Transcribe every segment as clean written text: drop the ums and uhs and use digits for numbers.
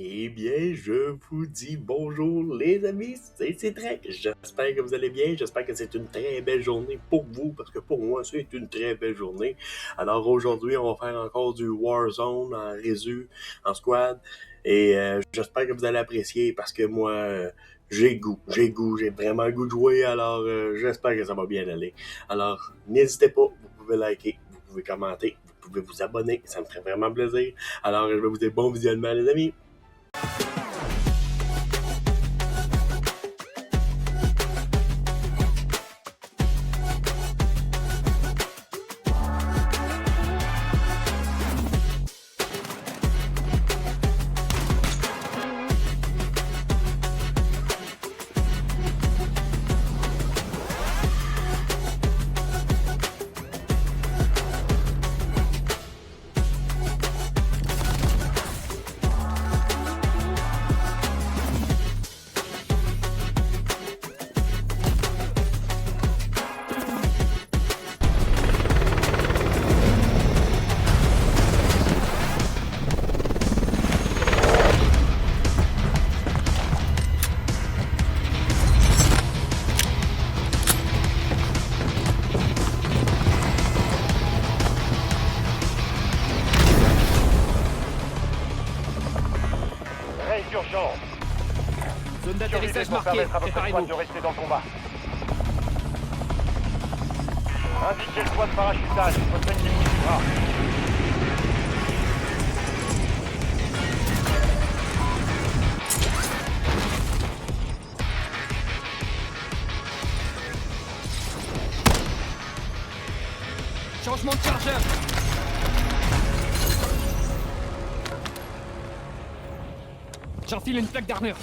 Eh bien, je vous dis bonjour les amis, c'est Trek. J'espère que vous allez bien, j'espère que c'est une très belle journée pour vous, parce que pour moi, c'est une très belle journée. Alors aujourd'hui, on va faire encore du Warzone en résu, en squad, et j'espère que vous allez apprécier, parce que moi, j'ai vraiment le goût de jouer, alors j'espère que ça va bien aller. Alors, n'hésitez pas, vous pouvez liker, vous pouvez commenter, vous pouvez vous abonner, ça me ferait vraiment plaisir. Alors, je vais vous dire bon visionnement les amis. Urgence. Zone d'atterrissage marquée, permettre à votre squad préparez-vous. de rester dans le combat. Indiquez le point de parachutage, votre équipe vous suivra. Changement de chargeur. J'enfile une plaque d'armure.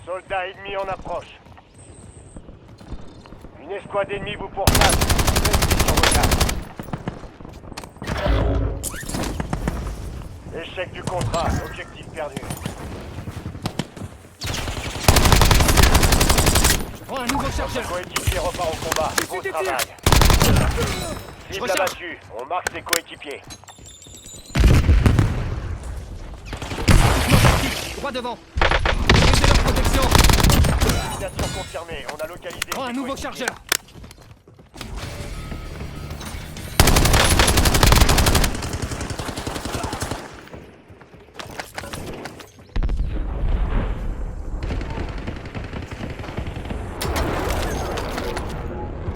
Soldats ennemis en approche. Une escouade ennemie vous pourchasse. Restez sur vos gardes. Échec du contrat, objectif perdu. Je prends un nouveau chargeur. Votre coéquipier repart au combat. Beau travail. Cible recharge. abattue, on marque ses coéquipiers. Droit devant. Brisez leur protection. Localisation confirmée, on a localisé Je prends un ses nouveau coéquipiers. chargeur.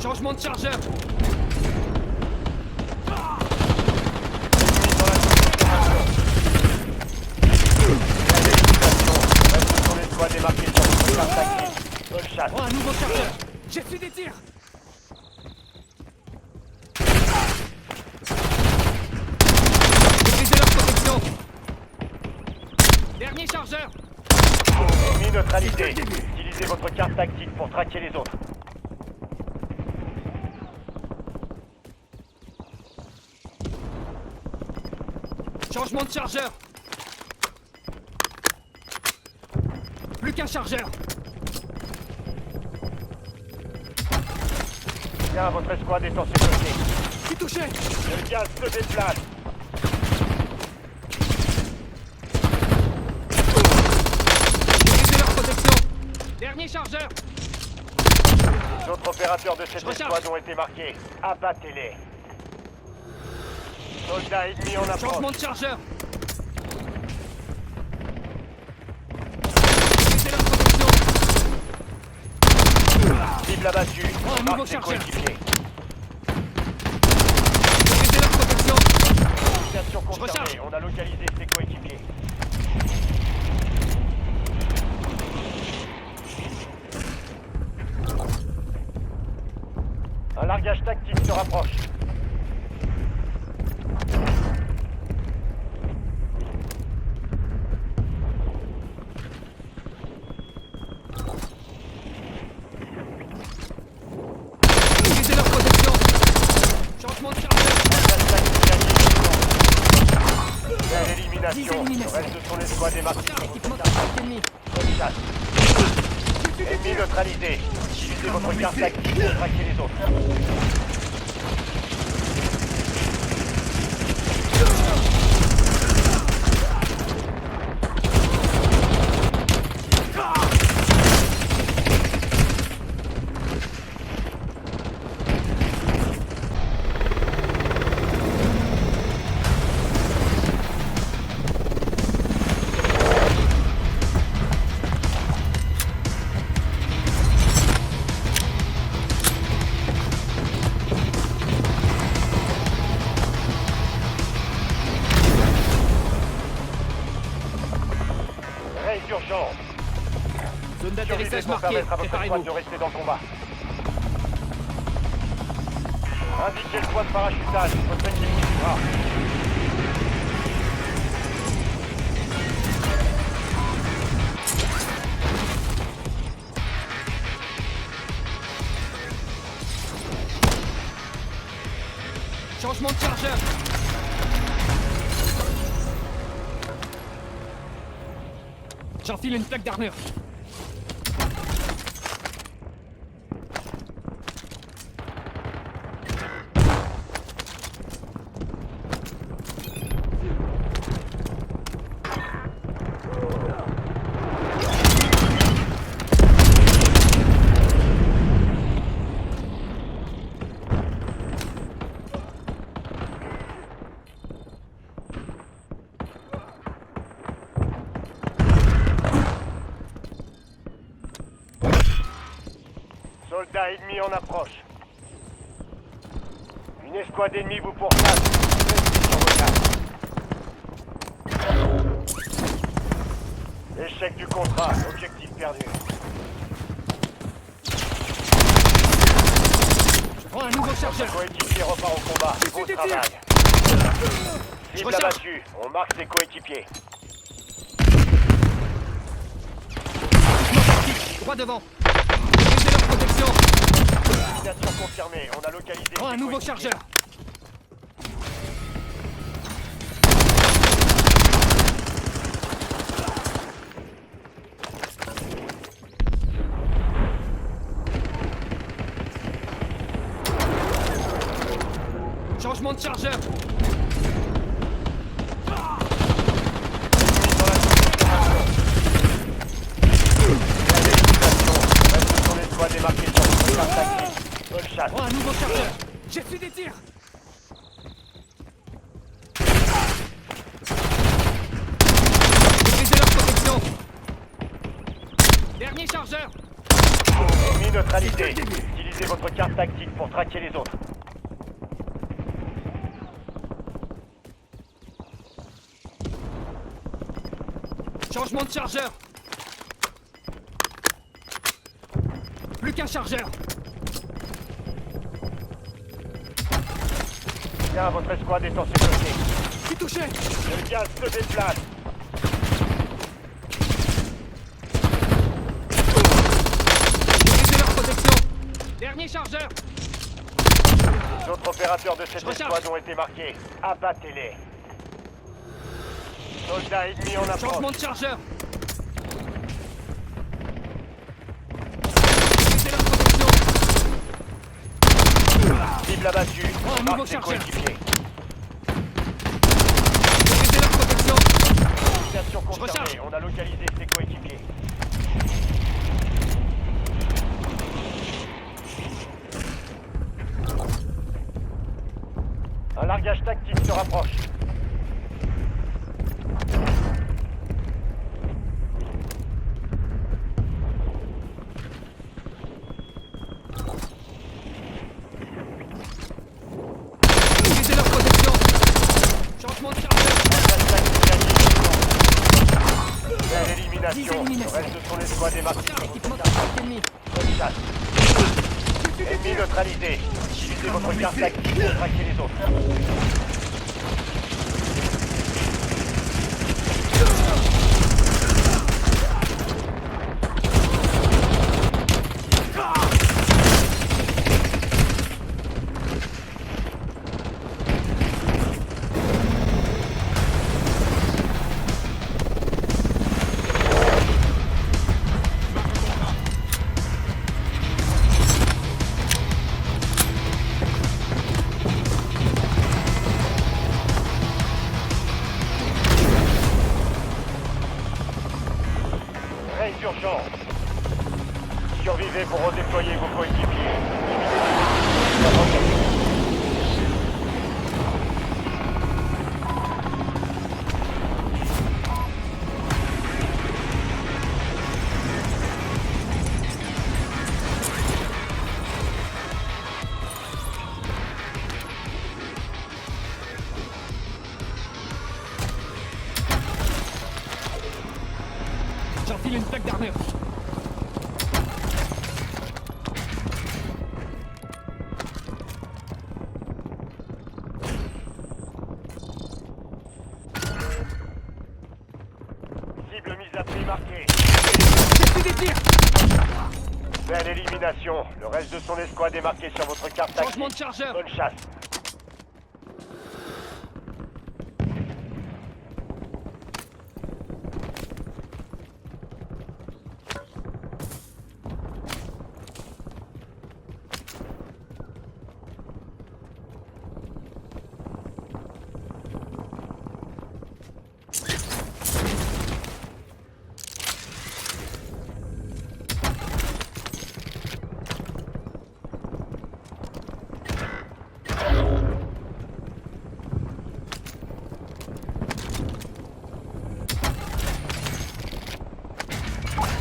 Changement de chargeur. Son escouade est marquée sur votre carte tactique. Bonne chasse. Prends un nouveau chargeur. J'ai fait des tirs. Brisez leur protection. Dernier chargeur. Ennemi neutralisé. Utilisez votre carte tactique pour traquer les autres. Changement de chargeur. Plus qu'un chargeur. Bien, votre escouade est en sécurité. Je suis touché. Le gaz se déplace. Brisez leur protection. Dernier chargeur. Les autres opérateurs de cette recharge. escouade ont été marqués. Abattez-les. Soldats ennemis en approche. Changement de chargeur. Brisez leur protection. Cible abattue. Oh, un Marque nouveau ses chargeur. coéquipiers. Brisez leur protection. Localisation recharge. confirmée, on a localisé ses coéquipiers. Un largage tactique se rapproche. élimination. éliminations. Le reste de son escouade est marqué. Repère équipement d'attaque ennemi. Bonne chasse. Ennemi neutralisé. Utilisez votre carte active pour traquer les autres. Raid d'urgence. Zone Surveillez d'atterrissage pour marquée. permettre à votre Préparez-vous. squad de rester dans le combat. Indiquez le point de parachutage. Votre équipe vous suivra. Changement de chargeur. J'enfile une plaque d'armure. Soldats ennemis en approche. Une escouade ennemie vous pourchasse. Restez sur vos gardes. Échec du contrat. Objectif perdu. Je prends un nouveau chargeur. Coéquipier repart au combat. Beau des travail. Je Cible recharge. abattue. On marque ses coéquipiers. Droit devant. Brisez leur protection. Élimination confirmée. On a localisé. Je prends un ses nouveau coéquipiers. chargeur. Changement de chargeur. Son escouade est marquée sur votre carte active. Bonne chasse. Prends un nouveau chargeur. J'ai fait des tirs. Brisez leur protection. Dernier chargeur. Ennemi neutralisé. Utilisez votre carte tactique pour traquer les autres. Changement de chargeur. Plus qu'un chargeur. Bien, votre escouade est en sécurité. Je suis touché. Le gaz se déplace. Brisez leur protection. Dernier chargeur. Les autres opérateurs de cette Je recharge. escouade ont été marqués. Abattez-les. Soldats ennemis en approche. Changement de chargeur. Brisez leur protection. Cible abattue. Oh, un Marque nouveau ses chargeur. coéquipiers. Brisez leur protection. Élimination recharge. confirmée. On a localisé ses coéquipiers. Un largage tactique se rapproche. Brisez leur protection. Changement de chargeur. Belle 10 élimination. Le éliminations. reste de son escouade est marqué. Repère équipement d'attaque ennemi. Bonne chasse. Ennemi neutralisé. Utilisez votre carte active pour traquer les autres. champ. Survivez pour redéployer vos coéquipiers. J'enfile une plaque d'armure. Cible mise à prix marquée. J'ai des tirs. Belle élimination. Le reste de son escouade est marqué sur votre carte tactique. Changement de chargeur. Bonne chasse.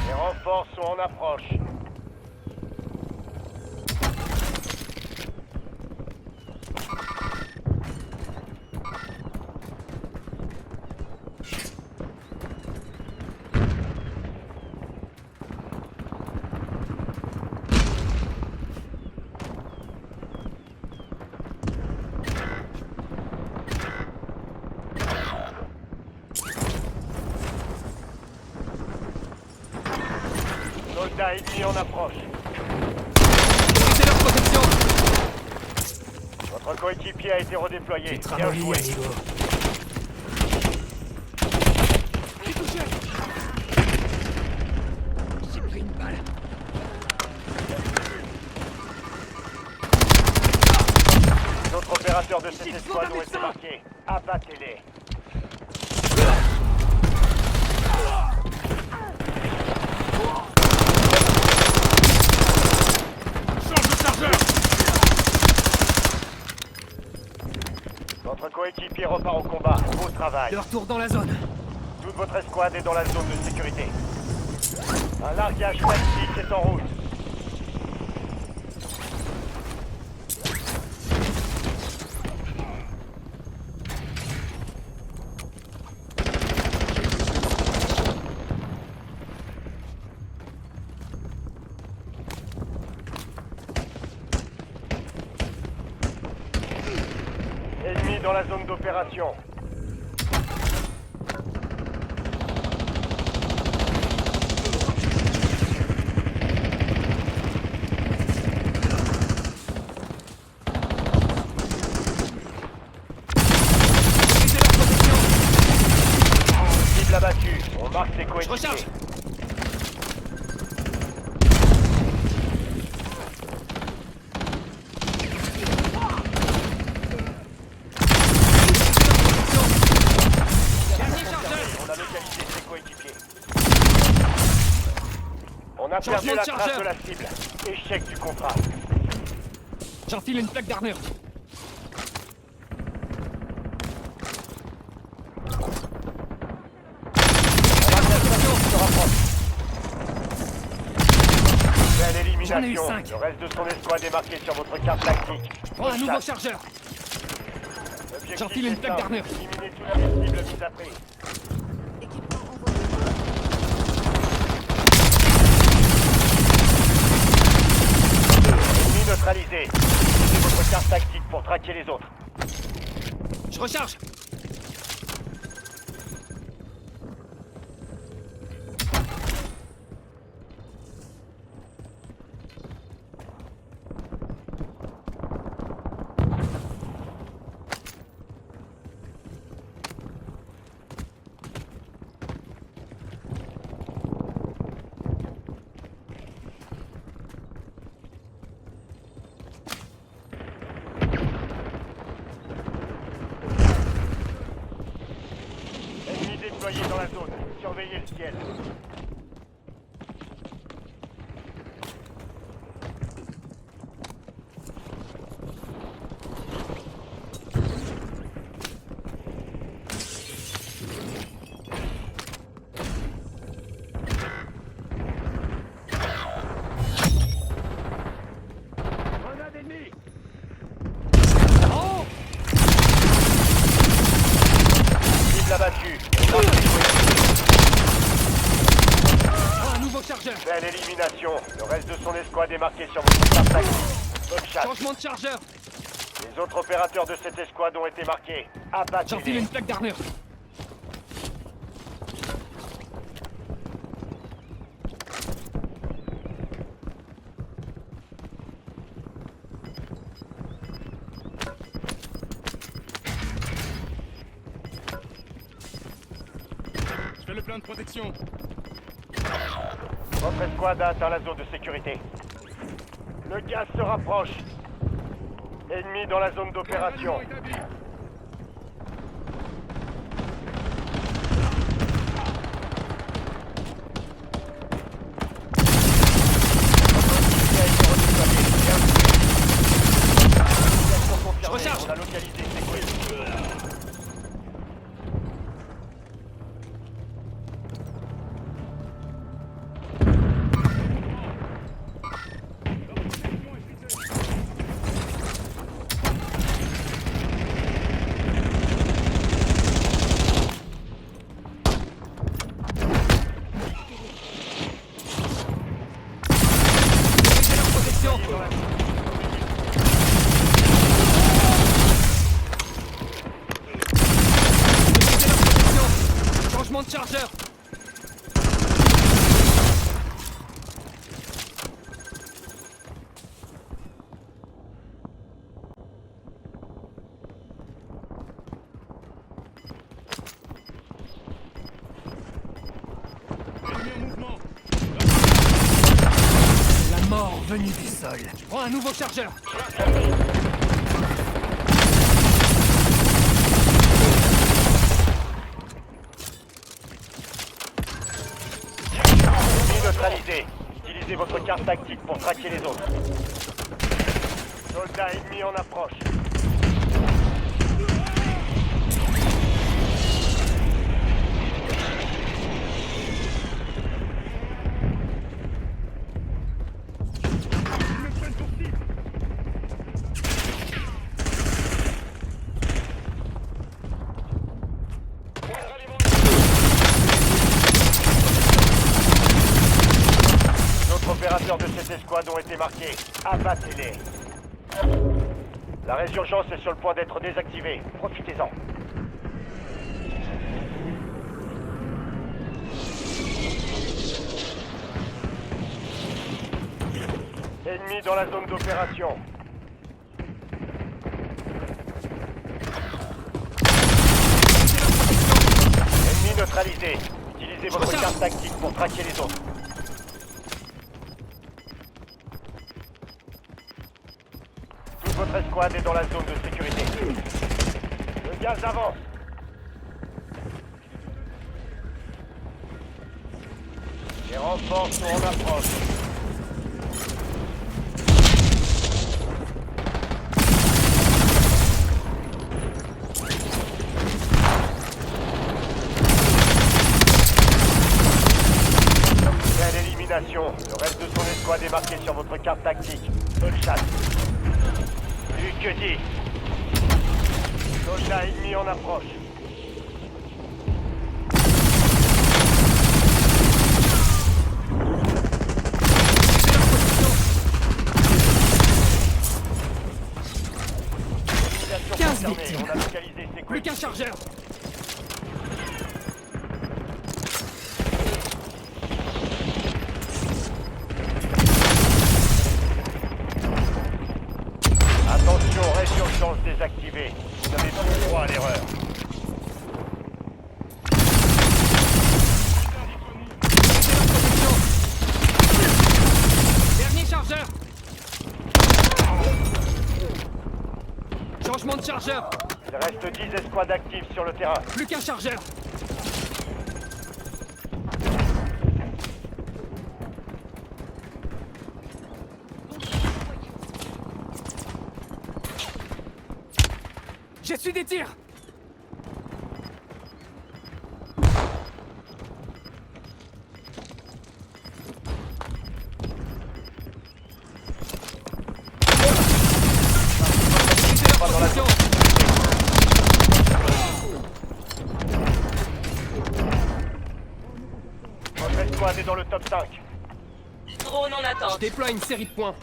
Les renforts sont en approche. Soldats ennemis en approche. Brisez leur protection. Votre coéquipier a été redéployé. Bien travaillé, joué. amigo. J'ai touché. J'ai pris une balle. D'autres opérateurs de cette escouade ont été marqués. Abattez-les. Change de chargeur. Votre coéquipier repart au combat. Beau travail. De retour dans la zone. Toute votre escouade est dans la zone de sécurité. Un largage tactique est en route. Ennemi dans la zone d'opération. Brisez leur protection. Cible abattue. On marque ses Je coéquipiers. recharge. Dernier chargeur. On a localisé ses coéquipiers. On a Changement perdu de la trace chargeur. de la cible. Échec du contrat. J'enfile une plaque d'armure. Se rapproche. Belle J'en ai eu élimination. 5. Le reste de son escouade est marqué sur votre carte tactique. Prends un nouveau Chasse. chargeur. L'objectif J'enfile une est plaque simple. d'armure. Éliminez toutes les cibles mises à prix. Ennemi neutralisé. Utilisez votre carte tactique pour traquer les autres. Je recharge. Ennemi déployé dans la zone. Surveillez le ciel. Belle élimination. Le reste de son escouade est marqué sur votre carte tactique. Bonne chasse. Changement de chargeur. Les autres opérateurs de cette escouade ont été marqués. J'enfile Abattez-les. une plaque d'armure. Je fais le plan de protection. Votre escouade a atteint la zone de sécurité. Le gaz se rapproche. Ennemi dans la zone d'opération. Ralliement établi. Je recharge. On a localisé ses coéquipiers. Mettez leur protection. Mettez leur protection. Changement de chargeur. Ennemi en mouvement. La mort venue du sol. Je prends un nouveau chargeur. Ennemi neutralisé. Utilisez votre carte tactique pour traquer les autres. Soldats ennemis en approche. Ils me prennent pour cible. Point de ralliement. D'autres opérateurs de cette escouade ont été marqués. Abattez-les. La résurgence est sur le point d'être désactivée. Profitez-en. Ennemi dans la zone d'opération. Ennemi neutralisé. Utilisez votre Recharge. carte tactique pour traquer les autres. Toute votre escouade est dans la zone de sécurité. Le gaz avance. Les renforts sont en approche. Belle élimination. Le reste de son escouade est marqué sur votre carte tactique. Bonne chasse. Plus que dit. Soldats ennemis en approche. Élimination 15 confirmée. victimes. On a localisé ses Plus qu'un coéquipiers. chargeur. Attention, résurgence désactivée. Vous avez plus droit à l'erreur. Mettez leur protection. Dernier chargeur. Changement de chargeur. Il reste 10 escouades actives sur le terrain. Plus qu'un chargeur. J'ai su des tirs. Mettez leur protection. Votre escouade est dans le top 5. Drone en Je attente. déploie une série de points.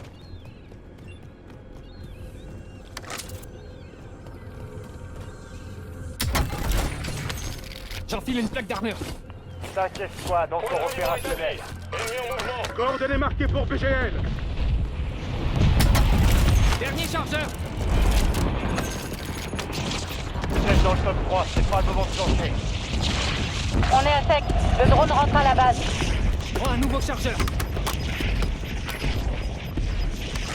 J'enfile une plaque d'armure. 5 escouades encore opérationnelles. Ennemi en mouvement. Coordonnées marquées pour BGL. Dernier chargeur. Vous êtes dans le top 3, c'est pas le moment de changer. On est à sec. Le drone rentre à la base. Prends un nouveau chargeur.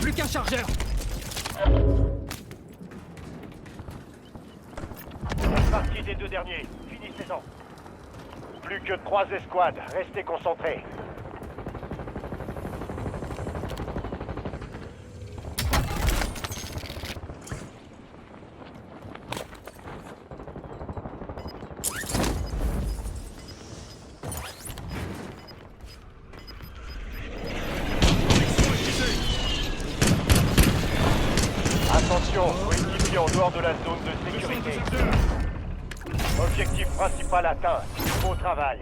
Plus qu'un chargeur. Faites partie des 2 derniers. Finissez-en. Plus que 3 escouades. Restez concentrés. Attention, coéquipiers en dehors de la zone de sécurité. Objectif principal atteint. Beau travail.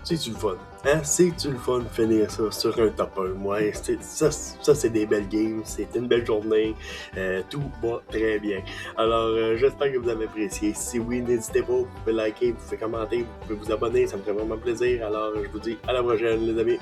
C'est-tu le fun? Hein? C'est-tu le fun de finir ça sur un top 1? Ouais, ça c'est des belles games, c'est une belle journée, tout va très bien. Alors, j'espère que vous avez apprécié. Si oui, n'hésitez pas, vous pouvez liker, vous pouvez commenter, vous pouvez vous abonner, ça me ferait vraiment plaisir. Alors, je vous dis à la prochaine, les amis.